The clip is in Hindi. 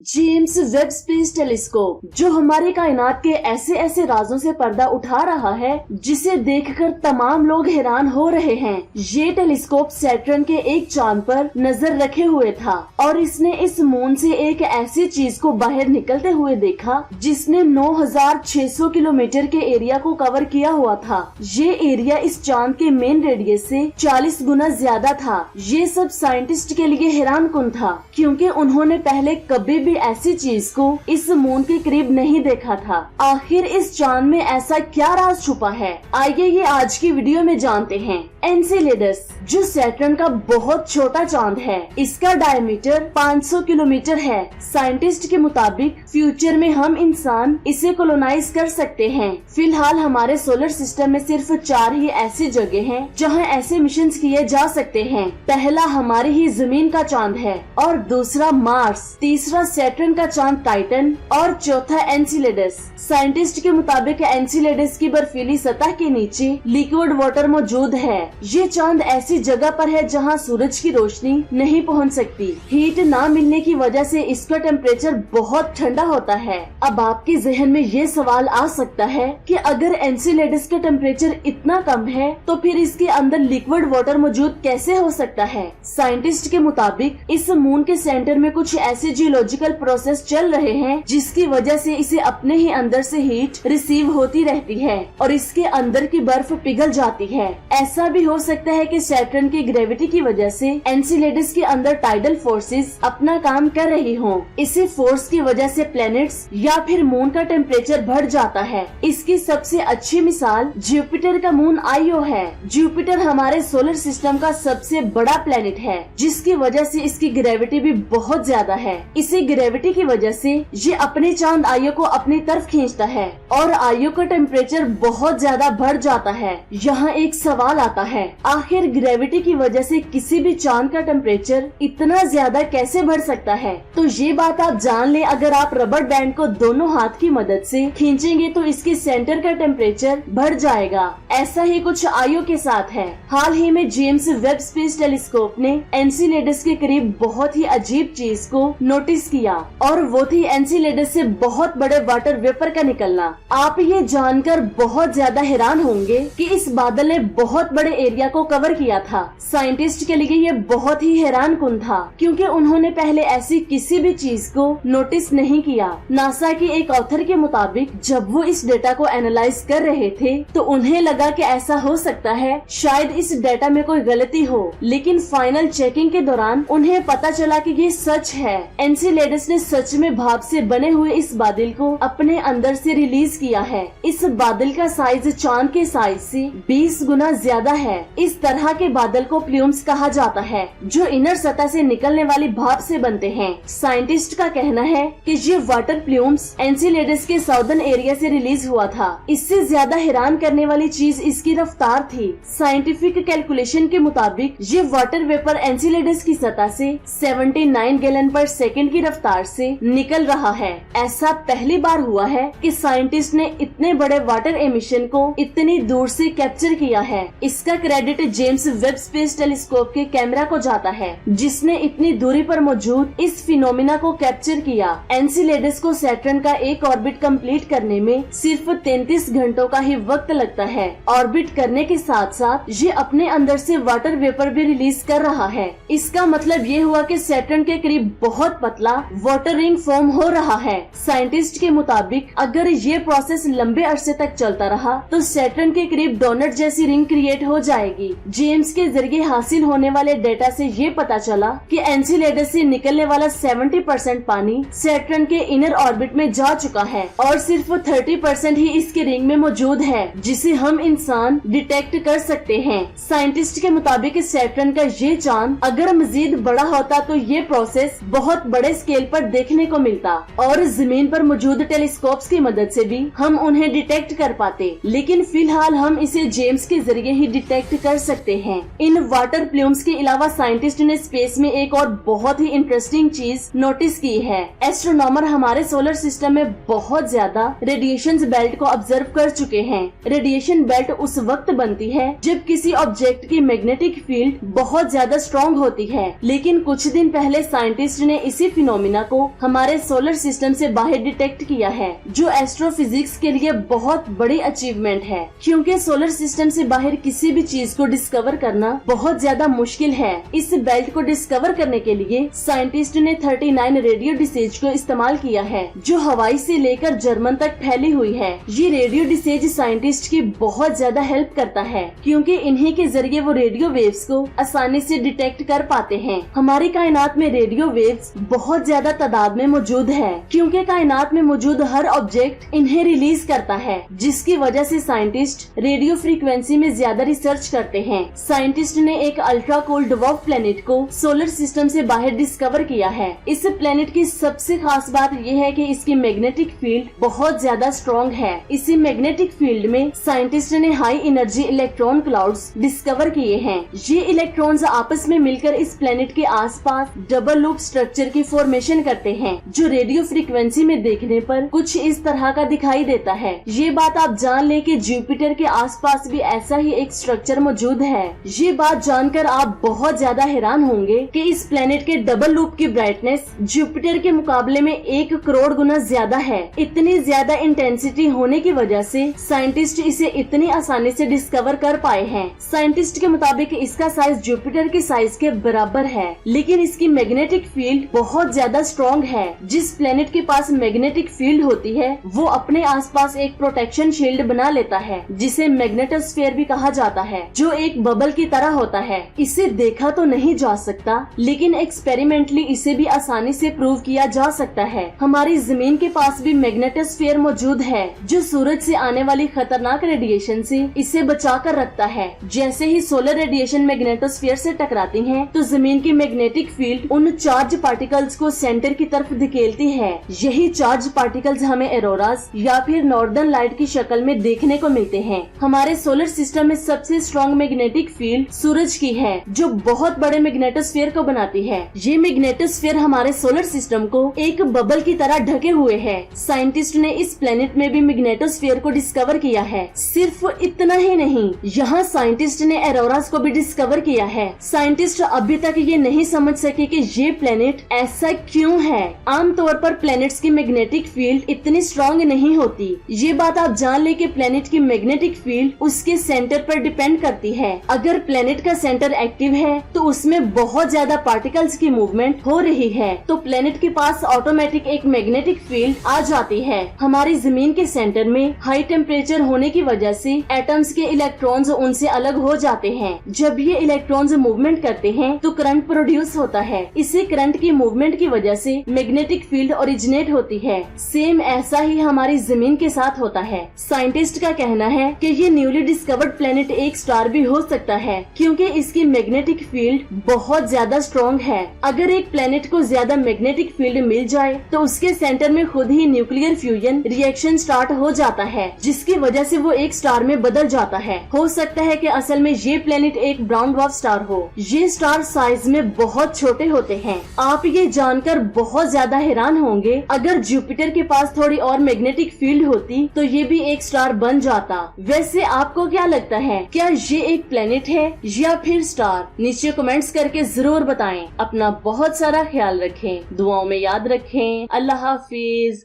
जेम्स वेब स्पेस टेलीस्कोप जो हमारे कायनात के ऐसे ऐसे राजों से पर्दा उठा रहा है जिसे देखकर तमाम लोग हैरान हो रहे हैं। ये टेलीस्कोप सैटर्न के एक चांद पर नजर रखे हुए था और इसने इस मून से एक ऐसी चीज को बाहर निकलते हुए देखा जिसने 9600 किलोमीटर के एरिया को कवर किया हुआ था। ये एरिया इस चांद के मेन रेडियस से 40 गुना ज्यादा था। ये सब साइंटिस्ट के लिए हैरान कुन था क्योंकि उन्होंने पहले कभी ऐसी चीज को इस मून के करीब नहीं देखा था। आखिर इस चांद में ऐसा क्या राज छुपा है, आइए ये आज की वीडियो में जानते हैं। एनसेलेडस जो सैटर्न का बहुत छोटा चांद है, इसका डायमीटर 500 किलोमीटर है। साइंटिस्ट के मुताबिक फ्यूचर में हम इंसान इसे कॉलोनाइज कर सकते हैं। फिलहाल हमारे सोलर सिस्टम में सिर्फ 4 ही ऐसी जगह हैं जहां ऐसे मिशन किए जा सकते हैं। पहला हमारी ही जमीन का चांद है और दूसरा मार्स, तीसरा सैटर्न का चांद टाइटन और चौथा एनसेलेडस। साइंटिस्ट के मुताबिक एनसेलेडस की बर्फीली सतह के नीचे लिक्विड वाटर मौजूद है। ये चांद ऐसी जगह पर है जहां सूरज की रोशनी नहीं पहुंच सकती। हीट ना मिलने की वजह से इसका टेम्परेचर बहुत ठंडा होता है। अब आपके जहन में ये सवाल आ सकता है कि अगर एनसेलेडस का टेम्परेचर इतना कम है तो फिर इसके अंदर लिक्विड वाटर मौजूद कैसे हो सकता है। साइंटिस्ट के मुताबिक इस मून के सेंटर में कुछ ऐसे जियोलॉजिकल प्रोसेस चल रहे हैं जिसकी वजह से इसे अपने ही अंदर से हीट रिसीव होती रहती है और इसके अंदर की बर्फ पिघल जाती है। ऐसा भी हो सकता है कि सैटर्न की ग्रेविटी की वजह से एनसेलेडस के अंदर टाइडल फोर्सेस अपना काम कर रही हों। इसी फोर्स की वजह से प्लैनेट्स या फिर मून का टेम्परेचर बढ़ जाता है। इसकी सबसे अच्छी मिसाल जुपिटर का मून आईओ है। जुपिटर हमारे सोलर सिस्टम का सबसे बड़ा प्लैनेट है जिसकी वजह से इसकी ग्रेविटी भी बहुत ज्यादा है। इसी ग्रेविटी की वजह से ये अपने चांद आईओ को अपनी तरफ खींचता है और आईओ का टेम्परेचर बहुत ज्यादा बढ़ जाता है। यहाँ एक सवाल आता है, आखिर ग्रेविटी की वजह से किसी भी चांद का टेम्परेचर इतना ज्यादा कैसे बढ़ सकता है। तो ये बात आप जान ले, अगर आप रबर बैंड को दोनों हाथ की मदद से खींचेंगे तो इसके सेंटर का टेम्परेचर बढ़ जाएगा। ऐसा ही कुछ आईओ के साथ है। हाल ही में जेम्स वेब स्पेस टेलीस्कोप ने एनसेलेडस के करीब बहुत ही अजीब चीज को नोटिस किया और वो थी एनसेलेडस से बहुत बड़े वाटर वेपर का निकलना। आप ये जानकर बहुत ज्यादा हैरान होंगे कि इस बादल ने बहुत बड़े एरिया को कवर किया था। साइंटिस्ट के लिए ये बहुत ही हैरान कुन था क्योंकि उन्होंने पहले ऐसी किसी भी चीज को नोटिस नहीं किया। नासा की एक ऑथर के मुताबिक जब वो इस डेटा को एनालाइज कर रहे थे तो उन्हें लगा कि ऐसा हो सकता है शायद इस डेटा में कोई गलती हो, लेकिन फाइनल चेकिंग के दौरान उन्हें पता चला कि ये सच है। एनसेलेडस ने सच में भाप से बने हुए इस बादल को अपने अंदर से रिलीज किया है। इस बादल का साइज चांद के साइज से 20 गुना ज्यादा है। इस तरह के बादल को प्लूम्स कहा जाता है जो इनर सतह से निकलने वाली भाप से बनते हैं। साइंटिस्ट का कहना है कि ये वाटर प्लूम्स एनसेलेडस के साउदर्न एरिया से रिलीज हुआ था। इससे ज्यादा हैरान करने वाली चीज इसकी रफ्तार थी। साइंटिफिक कैलकुलेशन के मुताबिक ये वाटर वेपर एनसेलेडस की सतह से 79 गैलन पर सेकंड की रफ्तार से निकल रहा है। ऐसा पहली बार हुआ है कि साइंटिस्ट ने इतने बड़े वाटर एमिशन को इतनी दूर से कैप्चर किया है। इसका credit James Webb space telescope के कैमरा को जाता है जिसने इतनी दूरी पर मौजूद इस फिनोमिना को कैप्चर किया। एनसेलेडस को सैटर्न का एक ऑर्बिट कंप्लीट करने में सिर्फ 33 घंटों का ही वक्त लगता है। ऑर्बिट करने के साथ साथ ये अपने अंदर से वाटर वेपर भी रिलीज कर रहा है। इसका मतलब ये हुआ कि सैटर्न के करीब बहुत पतला वाटर रिंग फॉर्म हो रहा है। साइंटिस्ट के मुताबिक अगर ये प्रोसेस लंबे अरसे तक चलता रहा तो सैटर्न के करीब डोनट जैसी रिंग क्रिएट हो जाएगी। जेम्स के जरिए हासिल होने वाले डेटा से ये पता चला कि एनसेलेडस से निकलने वाला 70% पानी सैटर्न के इनर ऑर्बिट में जा चुका है और सिर्फ 30% ही इसके रिंग में मौजूद है जिसे हम इंसान डिटेक्ट कर सकते हैं। साइंटिस्ट के मुताबिक सैटर्न का ये चांद अगर मजीद बड़ा होता तो ये प्रोसेस बहुत बड़े स्केल पर देखने को मिलता और जमीन पर मौजूद टेलीस्कोप्स की मदद से भी हम उन्हें डिटेक्ट कर पाते, लेकिन फिलहाल हम इसे जेम्स के जरिए ही डिटेक्ट डिटेक्ट कर सकते हैं। इन वाटर प्लूम्स के अलावा साइंटिस्ट ने स्पेस में एक और बहुत ही इंटरेस्टिंग चीज नोटिस की है। एस्ट्रोनॉमर हमारे सोलर सिस्टम में बहुत ज्यादा रेडिएशन बेल्ट को ऑब्जर्व कर चुके हैं। रेडिएशन बेल्ट उस वक्त बनती है जब किसी ऑब्जेक्ट की मैग्नेटिक फील्ड बहुत ज्यादा स्ट्रॉन्ग होती है, लेकिन कुछ दिन पहले साइंटिस्ट ने इसी फिनोमिना को हमारे सोलर सिस्टम से बाहर डिटेक्ट किया है, जो एस्ट्रोफिजिक्स के लिए बहुत बड़ी अचीवमेंट है, क्योंकि सोलर सिस्टम से बाहर किसी भी चीज को डिस्कवर करना बहुत ज्यादा मुश्किल है। इस बेल्ट को डिस्कवर करने के लिए साइंटिस्ट ने 39 रेडियो डिसेज को इस्तेमाल किया है, जो हवाई से लेकर जर्मन तक फैली हुई है। ये रेडियो डिसेज साइंटिस्ट की बहुत ज्यादा हेल्प करता है, क्योंकि इन्हीं के जरिए वो रेडियो वेव्स को आसानी से डिटेक्ट कर पाते हैं। हमारी कायनात में रेडियो वेव्स बहुत ज्यादा तादाद में मौजूद है, क्योंकि कायनात में मौजूद हर ऑब्जेक्ट इन्हें रिलीज करता है, जिसकी वजह से साइंटिस्ट रेडियो फ्रीक्वेंसी में ज्यादा रिसर्च करते हैं। साइंटिस्ट ने एक अल्ट्रा कोल्ड ड्वार्फ प्लेनेट को सोलर सिस्टम से बाहर डिस्कवर किया है। इस प्लेनेट की सबसे खास बात यह है कि इसकी मैग्नेटिक फील्ड बहुत ज्यादा स्ट्रॉन्ग है। इसी मैग्नेटिक फील्ड में साइंटिस्ट ने high energy electron clouds discover किए हैं। ये इलेक्ट्रॉन्स आपस में मिलकर इस प्लेनेट के आसपास डबल लूप स्ट्रक्चर की फॉर्मेशन करते हैं, जो रेडियो फ्रीक्वेंसी में देखने पर कुछ इस तरह का दिखाई देता है। ये बात आप जान ले कि जुपिटर के आसपास भी ऐसा ही एक स्ट्रक्चर मौजूद है। ये बात जानकर आप बहुत ज्यादा हैरान होंगे कि इस प्लेनेट के डबल लूप की ब्राइटनेस जुपिटर के मुकाबले में 1 करोड़ गुना ज्यादा है। इतनी ज्यादा इंटेंसिटी होने की वजह से साइंटिस्ट इसे इतनी आसानी से डिस्कवर कर पाए हैं। साइंटिस्ट के मुताबिक इसका साइज जुपिटर के साइज के बराबर है, लेकिन इसकी मैग्नेटिक फील्ड बहुत ज्यादा स्ट्रॉन्ग है। जिस प्लेनेट के पास मैग्नेटिक फील्ड होती है वो अपने आसपास एक प्रोटेक्शन शील्ड बना लेता है, जिसे मैग्नेटोस्फीयर भी कहा जाता है, जो एक बबल की तरह होता है। इसे देखा तो नहीं जा सकता, लेकिन एक्सपेरिमेंटली इसे भी आसानी से प्रूव किया जा सकता है। हमारी जमीन के पास भी मैग्नेटोस्फीयर मौजूद है, जो सूरज से आने वाली खतरनाक रेडिएशन से इसे बचा कर रखता है। जैसे ही सोलर रेडिएशन मैग्नेटोस्फीयर से टकराती है, तो जमीन की मैग्नेटिक फील्ड उन चार्ज पार्टिकल्स को सेंटर की तरफ धकेलती है। यही चार्ज पार्टिकल्स हमें एरोरास या फिर नॉर्दर्न लाइट की शक्ल में देखने को मिलते हैं। हमारे सोलर सिस्टम में सबसे स्ट्रॉन्ग मैग्नेटिक फील्ड सूरज की है, जो बहुत बड़े मैग्नेटोस्फीयर को बनाती है। ये मैग्नेटोस्फीयर हमारे सोलर सिस्टम को एक बबल की तरह ढके हुए है। साइंटिस्ट ने इस प्लेनेट में भी मैग्नेटोस्फीयर को डिस्कवर किया है। सिर्फ इतना ही नहीं, यहाँ साइंटिस्ट ने एरोरास को भी डिस्कवर किया है। साइंटिस्ट अभी तक ये नहीं समझ सके कि ये प्लेनेट ऐसा क्यों है। आमतौर पर प्लेनेट्स की मैग्नेटिक फील्ड इतनी स्ट्रॉन्ग नहीं होती। ये बात आप जान ले कि प्लेनेट की मैग्नेटिक फील्ड उसके सेंटर पर डिपेंड करती है। अगर प्लेनेट का सेंटर एक्टिव है तो उसमें बहुत ज्यादा पार्टिकल्स की मूवमेंट हो रही है, तो प्लेनेट के पास ऑटोमेटिक एक मैग्नेटिक फील्ड आ जाती है। हमारी जमीन के सेंटर में हाई टेम्परेचर होने की वजह से एटम्स के इलेक्ट्रॉन्स उनसे अलग हो जाते हैं। जब ये इलेक्ट्रॉन्स मूवमेंट करते हैं तो करंट प्रोड्यूस होता है। इसी करंट की मूवमेंट की वजह से मैग्नेटिक फील्ड ओरिजिनेट होती है। सेम ऐसा ही हमारी जमीन के साथ होता है। साइंटिस्ट का कहना है कि ये न्यूली डिस्कवर्ड प्लेनेट एक स्टार भी हो सकता है, क्योंकि इसकी मैग्नेटिक फील्ड बहुत ज्यादा स्ट्रॉन्ग है। अगर एक प्लेनेट को ज्यादा मैग्नेटिक फील्ड मिल जाए तो उसके सेंटर में खुद ही न्यूक्लियर फ्यूजन रिएक्शन स्टार्ट हो जाता है, जिसकी वजह से वो एक स्टार में बदल जाता है। हो सकता है कि असल में ये प्लेनेट एक ब्राउन ड्वार्फ स्टार हो। ये स्टार साइज में बहुत छोटे होते हैं। आप ये जानकर बहुत ज्यादा हैरान होंगे, अगर जुपिटर के पास थोड़ी और मैग्नेटिक फील्ड होती तो ये भी एक स्टार बन जाता। वैसे आपको क्या लगता है, क्या ये एक प्लेनेट है या फिर स्टार? नीचे कमेंट्स करके जरूर बताएं। अपना बहुत सारा ख्याल रखें, दुआओं में याद रखें। अल्लाह हाफिज।